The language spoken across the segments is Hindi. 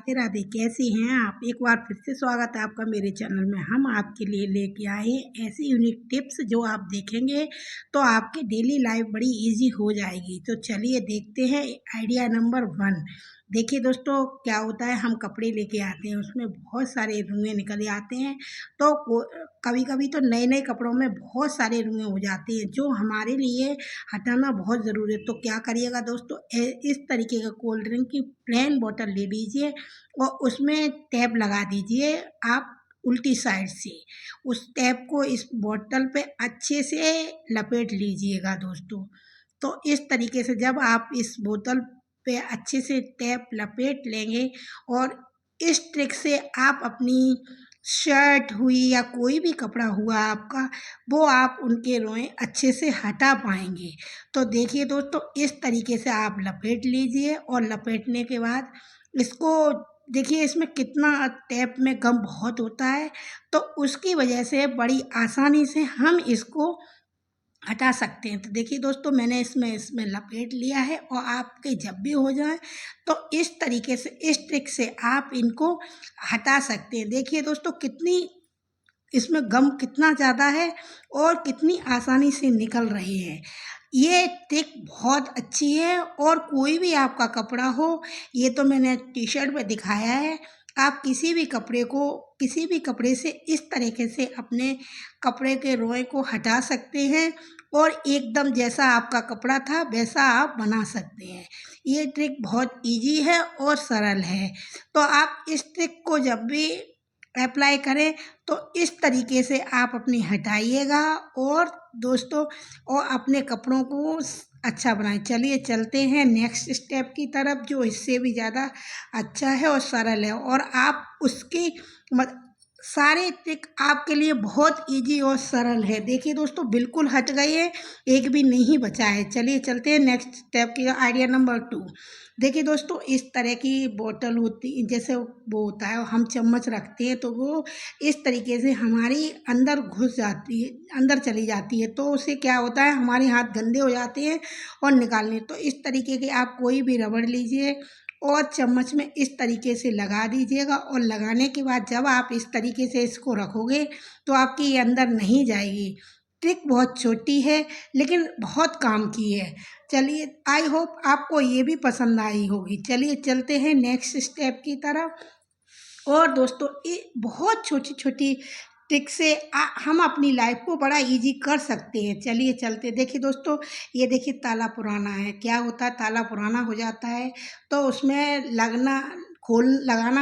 राधे राधे। कैसी हैं आप? एक बार फिर से स्वागत है आपका मेरे चैनल में। हम आपके लिए लेके आए हैं ऐसी यूनिक टिप्स जो आप देखेंगे तो आपकी डेली लाइफ बड़ी इजी हो जाएगी। तो चलिए देखते हैं आइडिया नंबर 1। देखिए दोस्तों, क्या होता है, हम कपड़े लेके आते हैं, उसमें बहुत सारे रुएँ निकल आते हैं। तो कभी कभी तो नए नए कपड़ों में बहुत सारे रुएँ हो जाती हैं जो हमारे लिए हटाना बहुत ज़रूरी है। तो क्या करिएगा दोस्तों, इस तरीके का कोल्ड ड्रिंक की प्लेन बोतल ले लीजिए और उसमें टैप लगा दीजिए आप उल्टी साइड से। उस टैप को इस बोतल पे अच्छे से लपेट लीजिएगा दोस्तों। तो इस तरीके से जब आप इस बोतल पे अच्छे से टैप लपेट लेंगे और इस ट्रिक से आप अपनी शर्ट हुई या कोई भी कपड़ा हुआ आपका, वो आप उनके रोएं अच्छे से हटा पाएंगे। तो देखिए दोस्तों, इस तरीके से आप लपेट लीजिए और लपेटने के बाद इसको देखिए, इसमें कितना टैप में गम बहुत होता है, तो उसकी वजह से बड़ी आसानी से हम इसको हटा सकते हैं। तो देखिए दोस्तों, मैंने इसमें लपेट लिया है और आपके जब भी हो जाए तो इस तरीके से, इस ट्रिक से आप इनको हटा सकते हैं। देखिए दोस्तों, कितनी इसमें गम कितना ज़्यादा है और कितनी आसानी से निकल रही है। ये ट्रिक बहुत अच्छी है और कोई भी आपका कपड़ा हो, ये तो मैंने टी शर्ट पे दिखाया है, आप किसी भी कपड़े से इस तरीके से अपने कपड़े के रोए को हटा सकते हैं और एकदम जैसा आपका कपड़ा था वैसा आप बना सकते हैं। ये ट्रिक बहुत इजी है और सरल है। तो आप इस ट्रिक को जब भी अप्लाई करें तो इस तरीके से आप अपनी हटाइएगा और दोस्तों, और अपने कपड़ों को अच्छा बनाएं। चलिए चलते हैं नेक्स्ट स्टेप की तरफ, जो इससे भी ज़्यादा अच्छा है और सरल है और आप उसकी सारे ट्रिक आपके लिए बहुत इजी और सरल है। देखिए दोस्तों, बिल्कुल हट गए हैं, एक भी नहीं बचा है। चलिए चलते हैं नेक्स्ट स्टेप की आइडिया नंबर 2। देखिए दोस्तों, इस तरह की बोतल होती, जैसे वो होता है, हम चम्मच रखते हैं तो वो इस तरीके से हमारी अंदर घुस जाती है, अंदर चली जाती है। तो उससे क्या होता है, हमारे हाथ गंदे हो जाते हैं और निकालने। तो इस तरीके के आप कोई भी रबड़ लीजिए और चम्मच में इस तरीके से लगा दीजिएगा और लगाने के बाद जब आप इस तरीके से इसको रखोगे तो आपकी ये अंदर नहीं जाएगी। ट्रिक बहुत छोटी है लेकिन बहुत काम की है। चलिए, आई होप आपको ये भी पसंद आई होगी। चलिए चलते हैं नेक्स्ट स्टेप की तरफ। और दोस्तों, ये बहुत छोटी छोटी ट्रिक से हम अपनी लाइफ को बड़ा इजी कर सकते हैं। चलिए चलते, देखिए दोस्तों, ये देखिए ताला पुराना है। क्या होता है, ताला पुराना हो जाता है तो उसमें लगाना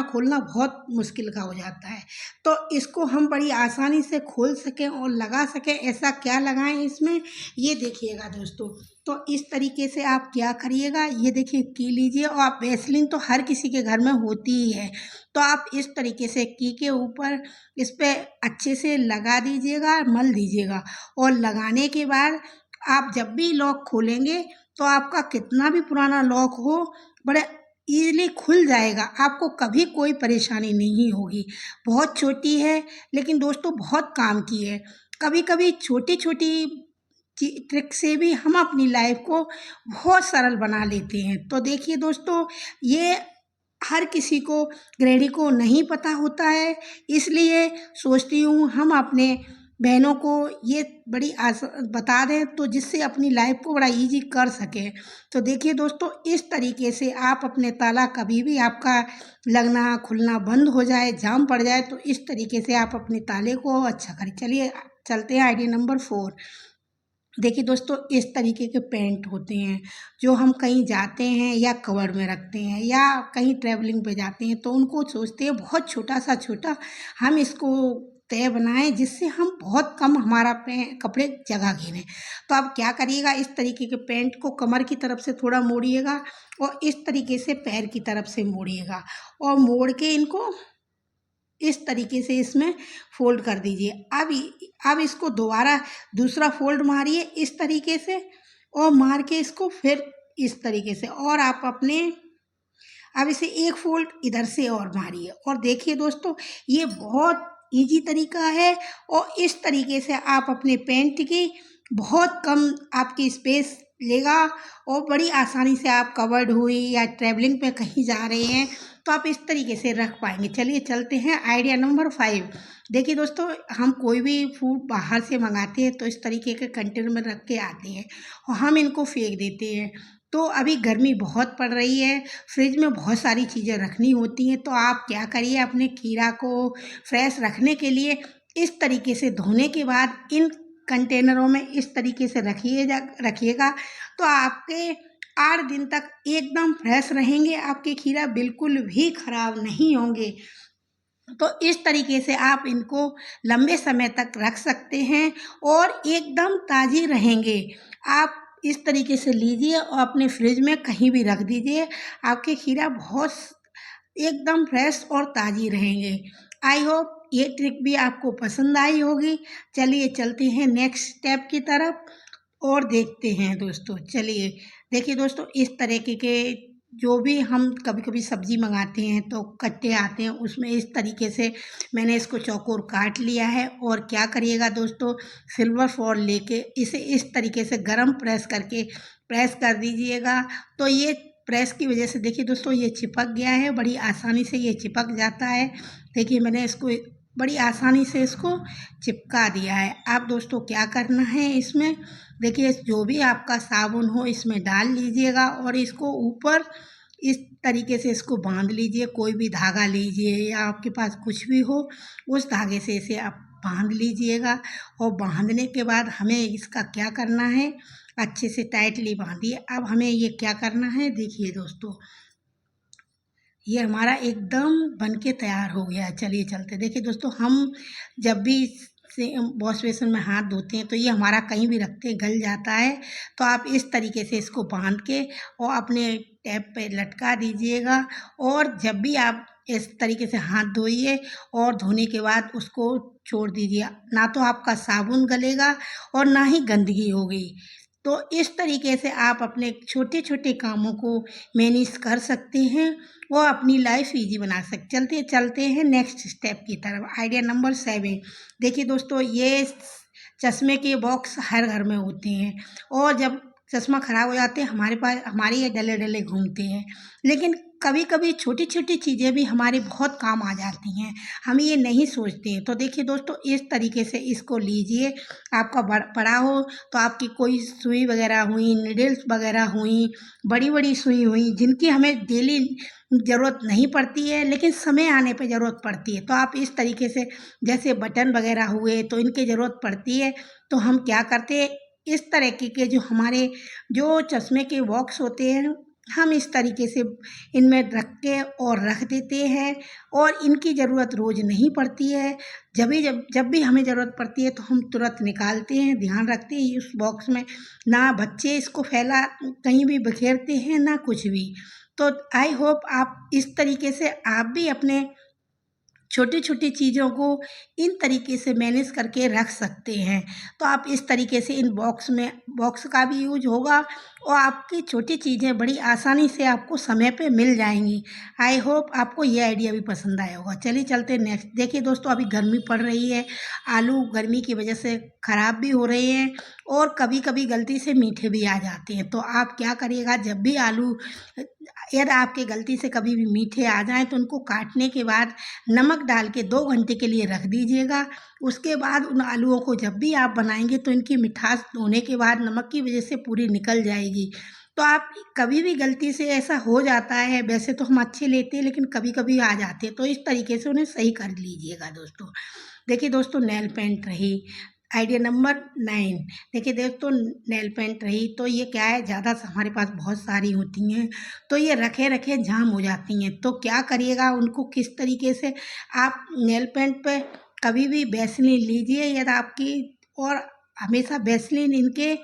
खोलना बहुत मुश्किल का हो जाता है। तो इसको हम बड़ी आसानी से खोल सकें और लगा सकें, ऐसा क्या लगाएं इसमें, ये देखिएगा दोस्तों। तो इस तरीके से आप क्या करिएगा, ये देखिए की लीजिए, और आप वैसलीन तो हर किसी के घर में होती ही है, तो आप इस तरीके से की के ऊपर इस पे अच्छे से लगा दीजिएगा, मल दीजिएगा। और लगाने के बाद आप जब भी लॉक खोलेंगे तो आपका कितना भी पुराना लॉक हो, बड़े ईज़िली खुल जाएगा, आपको कभी कोई परेशानी नहीं होगी। बहुत छोटी है लेकिन दोस्तों बहुत काम की है। कभी कभी छोटी छोटी ट्रिक से भी हम अपनी लाइफ को बहुत सरल बना लेते हैं। तो देखिए दोस्तों, ये हर किसी को, गृहिणी को नहीं पता होता है, इसलिए सोचती हूँ हम अपने बहनों को ये बड़ी बता दें तो जिससे अपनी लाइफ को बड़ा इजी कर सकें। तो देखिए दोस्तों, इस तरीके से आप अपने ताला कभी भी आपका लगना खुलना बंद हो जाए, जाम पड़ जाए, तो इस तरीके से आप अपने ताले को अच्छा करें। चलिए चलते हैं आइडिया नंबर 4। देखिए दोस्तों, इस तरीके के पेंट होते हैं जो हम कहीं जाते हैं या कवर में रखते हैं या कहीं ट्रैवलिंग पे जाते हैं, तो उनको सोचते हैं बहुत छोटा सा छोटा हम इसको तय बनाएं जिससे हम बहुत कम हमारा कपड़े जगह घेरें। तो आप क्या करिएगा, इस तरीके के पेंट को कमर की तरफ से थोड़ा मोड़िएगा और इस तरीके से पैर की तरफ से मोड़िएगा और मोड़ के इनको इस तरीके से इसमें फोल्ड कर दीजिए। अब इसको दोबारा दूसरा फोल्ड मारिए इस तरीके से और मार के इसको फिर इस तरीके से, और आप अपने अब इसे एक फोल्ड इधर से और मारिए। और देखिए दोस्तों, ये बहुत इजी तरीका है और इस तरीके से आप अपने पेंट की बहुत कम आपकी स्पेस लेगा और बड़ी आसानी से आप कवर्ड हुई या ट्रैवलिंग पे कहीं जा रहे हैं तो आप इस तरीके से रख पाएंगे। चलिए चलते हैं आइडिया नंबर 5। देखिए दोस्तों, हम कोई भी फूड बाहर से मंगाते हैं तो इस तरीके के कंटेनर में रख के आते हैं और हम इनको फेंक देते हैं। तो अभी गर्मी बहुत पड़ रही है, फ्रिज में बहुत सारी चीज़ें रखनी होती हैं, तो आप क्या करिए, अपने खीरा को फ्रेश रखने के लिए इस तरीके से धोने के बाद इन कंटेनरों में इस तरीके से रखिएगा तो आपके 8 दिन तक एकदम फ्रेश रहेंगे, आपके खीरा बिल्कुल भी खराब नहीं होंगे। तो इस तरीके से आप इनको लंबे समय तक रख सकते हैं और एकदम ताज़ी रहेंगे। आप इस तरीके से लीजिए और अपने फ्रिज में कहीं भी रख दीजिए, आपके खीरा बहुत एकदम फ्रेश और ताज़ी रहेंगे। आई होप ये ट्रिक भी आपको पसंद आई होगी। चलिए चलते हैं नेक्स्ट स्टेप की तरफ और देखते हैं दोस्तों। चलिए देखिए दोस्तों, इस तरीके के जो भी हम कभी कभी सब्जी मंगाते हैं तो कट्टे आते हैं, उसमें इस तरीके से मैंने इसको चौकोर काट लिया है। और क्या करिएगा दोस्तों, सिल्वर फॉइल लेके इसे इस तरीके से गरम प्रेस करके प्रेस कर दीजिएगा। तो ये प्रेस की वजह से देखिए दोस्तों, ये चिपक गया है, बड़ी आसानी से ये चिपक जाता है। देखिए मैंने इसको बड़ी आसानी से इसको चिपका दिया है। आप दोस्तों क्या करना है, इसमें देखिए जो भी आपका साबुन हो इसमें डाल लीजिएगा और इसको ऊपर इस तरीके से इसको बांध लीजिए। कोई भी धागा लीजिए या आपके पास कुछ भी हो, उस धागे से इसे आप बांध लीजिएगा। और बांधने के बाद हमें इसका क्या करना है, अच्छे से टाइटली बांधिए। अब हमें ये क्या करना है, देखिए दोस्तों, ये हमारा एकदम बनके तैयार हो गया है। चलिए चलते, देखिए दोस्तों, हम जब भी से वॉश बेसिन में हाथ धोते हैं तो ये हमारा कहीं भी रखते हैं गल जाता है। तो आप इस तरीके से इसको बांध के और अपने टैप पे लटका दीजिएगा। और जब भी आप इस तरीके से हाथ धोइए और धोने के बाद उसको छोड़ दीजिए, ना तो आपका साबुन गलेगा और ना ही गंदगी होगी। तो इस तरीके से आप अपने छोटे छोटे कामों को मैनेज कर सकते हैं और अपनी लाइफ इजी बना सकते। चलते हैं नेक्स्ट स्टेप की तरफ, आइडिया नंबर 7। देखिए दोस्तों, ये चश्मे के बॉक्स हर घर में होते हैं और जब चश्मा ख़राब हो जाते हैं हमारे पास, हमारे ये डले डले घूमते हैं। लेकिन कभी कभी छोटी छोटी चीज़ें भी हमारे बहुत काम आ जाती हैं, हम ये नहीं सोचते हैं। तो देखिए दोस्तों, इस तरीके से इसको लीजिए। आपका पड़ा हो तो आपकी कोई सुई वगैरह हुई, निडल्स वगैरह हुई, बड़ी बड़ी सुई हुई, जिनकी हमें डेली ज़रूरत नहीं पड़ती है लेकिन समय आने पे ज़रूरत पड़ती है, तो आप इस तरीके से, जैसे बटन वगैरह हुए तो इनकी ज़रूरत पड़ती है। तो हम क्या करते हैं, इस तरीके के जो हमारे जो चश्मे के बॉक्स होते हैं, हम इस तरीके से इनमें रख के और रख देते हैं और इनकी ज़रूरत रोज़ नहीं पड़ती है। जब भी हमें ज़रूरत पड़ती है तो हम तुरंत निकालते हैं। ध्यान रखते हैं उस बॉक्स में ना बच्चे इसको फैला कहीं भी बिखेरते हैं ना कुछ भी। तो आई होप आप इस तरीके से आप भी अपने छोटी छोटी चीज़ों को इन तरीके से मैनेज करके रख सकते हैं। तो आप इस तरीके से इन बॉक्स का भी यूज होगा और आपकी छोटी चीज़ें बड़ी आसानी से आपको समय पे मिल जाएंगी। आई होप आपको ये आइडिया भी पसंद आया होगा। चलिए चलते नेक्स्ट। देखिए दोस्तों, अभी गर्मी पड़ रही है, आलू गर्मी की वजह से ख़राब भी हो रहे हैं और कभी कभी गलती से मीठे भी आ जाते हैं। तो आप क्या करिएगा, जब भी आलू, यदि आपके गलती से कभी भी मीठे आ जाएं तो उनको काटने के बाद नमक डाल के 2 घंटे के लिए रख दीजिएगा। उसके बाद उन आलूओं को जब भी आप बनाएंगे तो इनकी मिठास धोने के बाद नमक की वजह से पूरी निकल जाएगी। तो आप कभी भी गलती से, ऐसा हो जाता है, वैसे तो हम अच्छे लेते हैं लेकिन कभी कभी आ जाते हैं, तो इस तरीके से उन्हें सही कर लीजिएगा दोस्तों। देखिए दोस्तों, नेल पेंट रही आइडिया नंबर 9। देखिए दोस्तों, नेल पेंट रही तो ये क्या है, ज़्यादा हमारे पास बहुत सारी होती हैं तो ये रखे रखे जाम हो जाती हैं। तो क्या करिएगा, उनको किस तरीके से आप नेल पेंट पे कभी भी वैसलीन लीजिए यदि आपकी, और हमेशा वैसलीन इनके,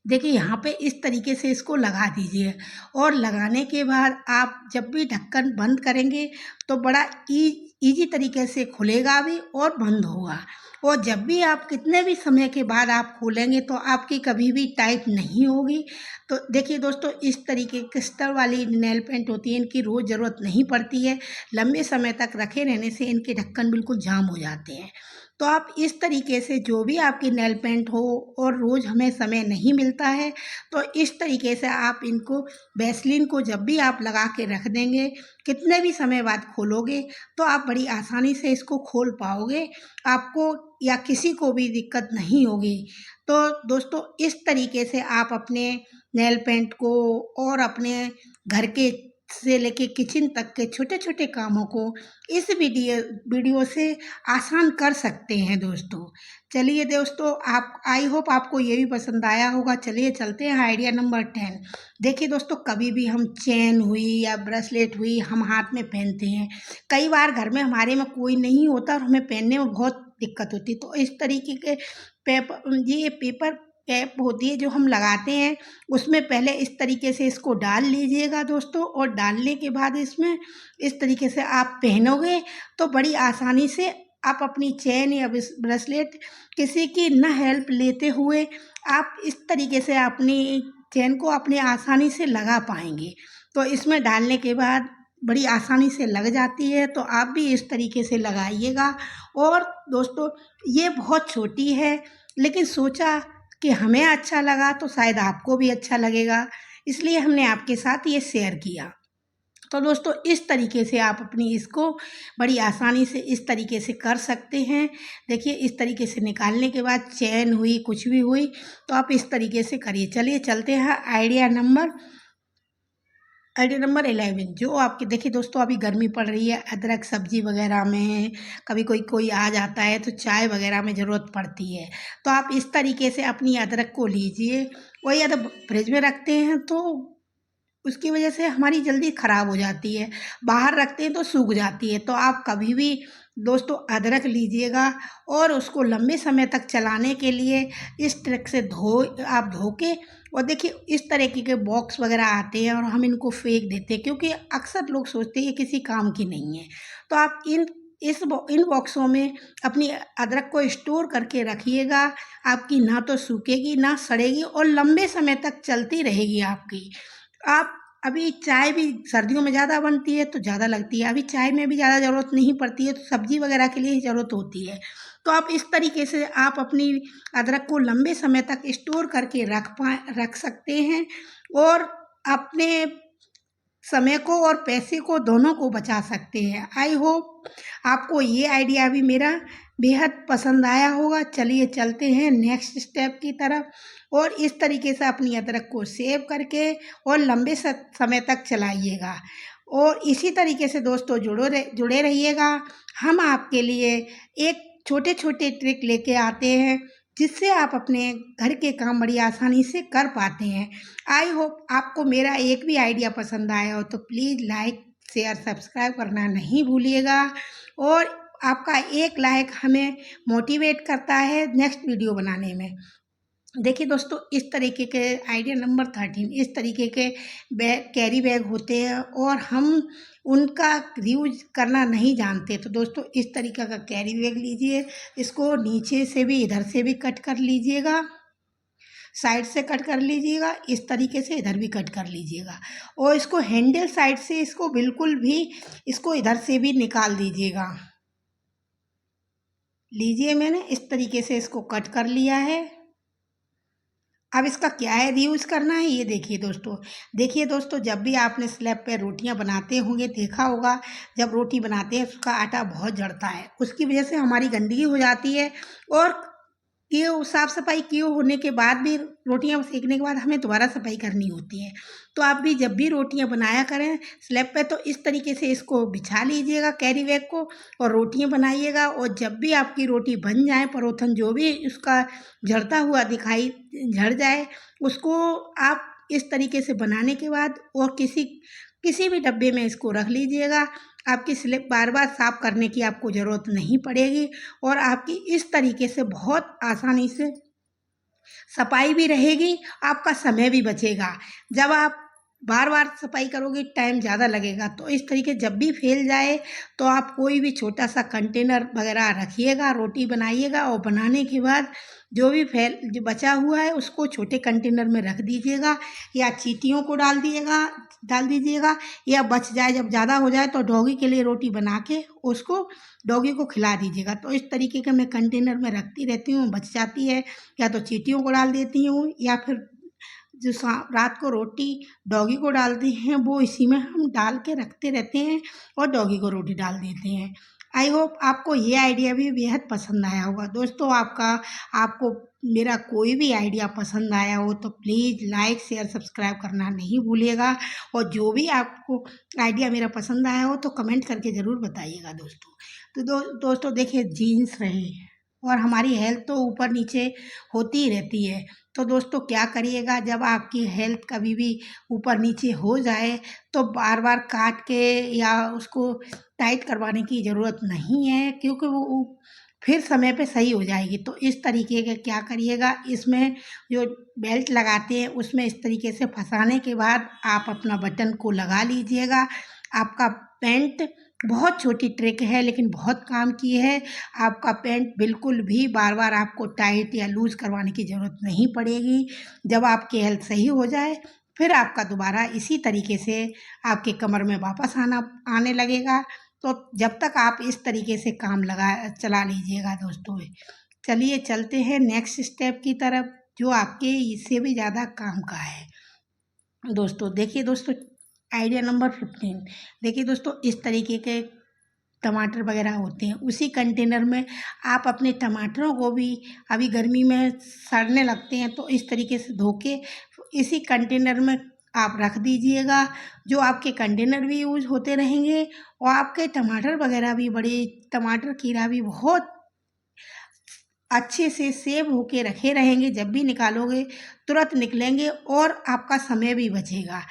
देखिए यहाँ पे इस तरीके से इसको लगा दीजिए। और लगाने के बाद आप जब भी ढक्कन बंद करेंगे तो बड़ा इजी तरीके से खुलेगा भी और बंद होगा। और जब भी आप कितने भी समय के बाद आप खोलेंगे तो आपकी कभी भी टाइट नहीं होगी। तो देखिए दोस्तों, इस तरीके क्रिस्टल वाली नेल पेंट होती है, इनकी रोज़ ज़रूरत नहीं पड़ती है, लंबे समय तक रखे रहने से इनके ढक्कन बिल्कुल जाम हो जाते हैं। तो आप इस तरीके से जो भी आपकी नेल पेंट हो और रोज़ हमें समय नहीं मिलता है, तो इस तरीके से आप इनको वैसलीन को जब भी आप लगा के रख देंगे, कितने भी समय बाद खोलोगे तो आप बड़ी आसानी से इसको खोल पाओगे, आपको या किसी को भी दिक्कत नहीं होगी। तो दोस्तों इस तरीके से आप अपने नेल पेंट को और अपने घर के से लेके किचन तक के छोटे-छोटे कामों को इस वीडियो से आसान कर सकते हैं दोस्तों। चलिए दोस्तों, आप आई होप आपको ये भी पसंद आया होगा। चलिए चलते हैं आइडिया नंबर 10। देखिए दोस्तों, कभी भी हम चेन हुई या ब्रेसलेट हुई हम हाथ में पहनते हैं। कई बार घर में हमारे में कोई नहीं होता और हमें पहनने में बहुत दिक्कत होती है। तो इस तरीके के ये पेपर कैप होती है जो हम लगाते हैं, उसमें पहले इस तरीके से इसको डाल लीजिएगा दोस्तों, और डालने के बाद इसमें इस तरीके से आप पहनोगे तो बड़ी आसानी से आप अपनी चेन या ब्रेसलेट किसी की न हेल्प लेते हुए आप इस तरीके से अपनी चेन को अपने आसानी से लगा पाएंगे। तो इसमें डालने के बाद बड़ी आसानी से लग जाती है, तो आप भी इस तरीके से लगाइएगा। और दोस्तों ये बहुत छोटी है, लेकिन सोचा कि हमें अच्छा लगा तो शायद आपको भी अच्छा लगेगा, इसलिए हमने आपके साथ ये शेयर किया। तो दोस्तों इस तरीके से आप अपनी इसको बड़ी आसानी से इस तरीके से कर सकते हैं। देखिए इस तरीके से निकालने के बाद चेन हुई कुछ भी हुई तो आप इस तरीके से करिए। चलिए चलते हैं आइडिया नंबर 11। जो आपके देखिए दोस्तों, अभी गर्मी पड़ रही है, अदरक सब्जी वगैरह में कभी कोई आ जाता है तो चाय वगैरह में ज़रूरत पड़ती है। तो आप इस तरीके से अपनी अदरक को लीजिए, वही अदरक फ्रिज में रखते हैं तो उसकी वजह से हमारी जल्दी ख़राब हो जाती है, बाहर रखते हैं तो सूख जाती है। तो आप कभी भी दोस्तों अदरक लीजिएगा और उसको लंबे समय तक चलाने के लिए इस ट्रिक से आप धो के, और देखिए इस तरीके के बॉक्स वगैरह आते हैं और हम इनको फेंक देते हैं क्योंकि अक्सर लोग सोचते हैं ये किसी काम की नहीं है। तो आप इन बॉक्सों में अपनी अदरक को स्टोर करके रखिएगा। आपकी ना तो सूखेगी ना सड़ेगी और लंबे समय तक चलती रहेगी आपकी। आप अभी चाय भी सर्दियों में ज़्यादा बनती है तो ज़्यादा लगती है, अभी चाय में भी ज़्यादा ज़रूरत नहीं पड़ती है, तो सब्जी वगैरह के लिए ही ज़रूरत होती है। तो आप इस तरीके से आप अपनी अदरक को लंबे समय तक स्टोर करके रख सकते हैं और अपने समय को और पैसे को दोनों को बचा सकते हैं। आई होप आपको ये आइडिया भी मेरा बेहद पसंद आया होगा। चलिए चलते हैं नेक्स्ट स्टेप की तरफ, और इस तरीके से अपनी अदरक को सेव करके और लंबे समय तक चलाइएगा। और इसी तरीके से दोस्तों जुड़े रहिएगा। हम आपके लिए एक छोटे छोटे ट्रिक लेके आते हैं जिससे आप अपने घर के काम बड़ी आसानी से कर पाते हैं। आई होप आपको मेरा एक भी आइडिया पसंद आया हो तो प्लीज़ लाइक शेयर सब्सक्राइब करना नहीं भूलिएगा, और आपका एक लाइक हमें मोटिवेट करता है नेक्स्ट वीडियो बनाने में। देखिए दोस्तों इस तरीके के आइडिया नंबर 13, इस तरीके के कैरी बैग होते हैं और हम उनका यूज करना नहीं जानते। तो दोस्तों इस तरीके का कैरी बैग लीजिए, इसको नीचे से भी इधर से भी कट कर लीजिएगा, साइड से कट कर लीजिएगा, इस तरीके से इधर भी कट कर लीजिएगा, और इसको हैंडल साइड से इसको बिल्कुल भी इसको इधर से भी निकाल दीजिएगा। लीजिए मैंने इस तरीके से इसको कट कर लिया है। अब इसका क्या है रीयूज़ करना है, ये देखिए दोस्तों जब भी आपने स्लैब पे रोटियां बनाते होंगे देखा होगा, जब रोटी बनाते हैं उसका आटा बहुत जड़ता है, उसकी वजह से हमारी गंदगी हो जाती है, और ये साफ़ सफाई किए होने के बाद भी रोटियां सेकने के बाद हमें दोबारा सफाई करनी होती है। तो आप भी जब भी रोटियां बनाया करें स्लैब पे तो इस तरीके से इसको बिछा लीजिएगा कैरी बैग को, और रोटियां बनाइएगा। और जब भी आपकी रोटी बन जाए, परोठन जो भी उसका झड़ता हुआ दिखाई झड़ जाए, उसको आप इस तरीके से बनाने के बाद और किसी भी डब्बे में इसको रख लीजिएगा। आपकी स्लैब बार बार साफ़ करने की आपको ज़रूरत नहीं पड़ेगी, और आपकी इस तरीके से बहुत आसानी से सफाई भी रहेगी, आपका समय भी बचेगा। जब आप बार बार सफाई करोगे टाइम ज़्यादा लगेगा। तो इस तरीके जब भी फैल जाए तो आप कोई भी छोटा सा कंटेनर वगैरह रखिएगा, रोटी बनाइएगा और बनाने के बाद जो बचा हुआ है उसको छोटे कंटेनर में रख दीजिएगा या चींटियों को डाल दीजिएगा, या बच जाए जब ज़्यादा हो जाए तो डॉगी के लिए रोटी बना के उसको डॉगी को खिला दीजिएगा। तो इस तरीके का मैं कंटेनर में रखती रहती हूँ, बच जाती है या तो चींटियों को डाल देती हूँ, या फिर जो रात को रोटी डॉगी को डालते हैं वो इसी में हम डाल के रखते रहते हैं और डॉगी को रोटी डाल देते हैं। आई होप आपको ये आइडिया भी बेहद पसंद आया होगा। दोस्तों आपको मेरा कोई भी आइडिया पसंद आया हो तो प्लीज़ लाइक शेयर सब्सक्राइब करना नहीं भूलिएगा, और जो भी आपको आइडिया मेरा पसंद आया हो तो कमेंट करके ज़रूर बताइएगा दोस्तों। तो दोस्तों देखिए, जीन्स रहे और हमारी हेल्थ तो ऊपर नीचे होती ही रहती है। तो दोस्तों क्या करिएगा, जब आपकी हेल्थ कभी भी ऊपर नीचे हो जाए तो बार बार काट के या उसको टाइट करवाने की ज़रूरत नहीं है, क्योंकि वो फिर समय पे सही हो जाएगी। तो इस तरीके का क्या करिएगा, इसमें जो बेल्ट लगाते हैं उसमें इस तरीके से फंसाने के बाद आप अपना बटन को लगा लीजिएगा। आपका पैंट, बहुत छोटी ट्रिक है लेकिन बहुत काम की है, आपका पैंट बिल्कुल भी बार बार आपको टाइट या लूज करवाने की ज़रूरत नहीं पड़ेगी। जब आपकी हेल्थ सही हो जाए फिर आपका दोबारा इसी तरीके से आपके कमर में वापस आने लगेगा। तो जब तक आप इस तरीके से काम चला लीजिएगा दोस्तों। चलिए चलते हैं नेक्स्ट स्टेप की तरफ, जो आपके इससे भी ज़्यादा काम का है। दोस्तों देखिए दोस्तों, आइडिया नंबर 15। देखिए दोस्तों, इस तरीके के टमाटर वगैरह होते हैं, उसी कंटेनर में आप अपने टमाटरों को भी, अभी गर्मी में सड़ने लगते हैं, तो इस तरीके से धो के इसी कंटेनर में आप रख दीजिएगा। जो आपके कंटेनर भी यूज होते रहेंगे और आपके टमाटर वगैरह भी, बड़े टमाटर खीरा भी बहुत अच्छे से सेव होके रखे रहेंगे। जब भी निकालोगे तुरंत निकलेंगे और आपका समय भी बचेगा।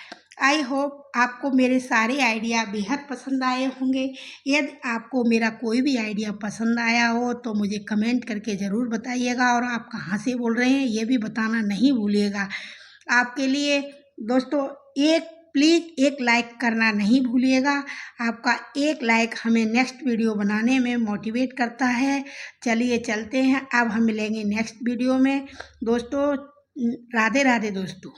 आई होप आपको मेरे सारे आइडिया बेहद पसंद आए होंगे। यदि आपको मेरा कोई भी आइडिया पसंद आया हो तो मुझे कमेंट करके ज़रूर बताइएगा, और आप कहाँ से बोल रहे हैं ये भी बताना नहीं भूलिएगा। आपके लिए दोस्तों प्लीज़ एक लाइक करना नहीं भूलिएगा। आपका एक लाइक हमें नेक्स्ट वीडियो बनाने में मोटिवेट करता है। चलिए चलते हैं, अब हम मिलेंगे नेक्स्ट वीडियो में दोस्तों। राधे राधे दोस्तों।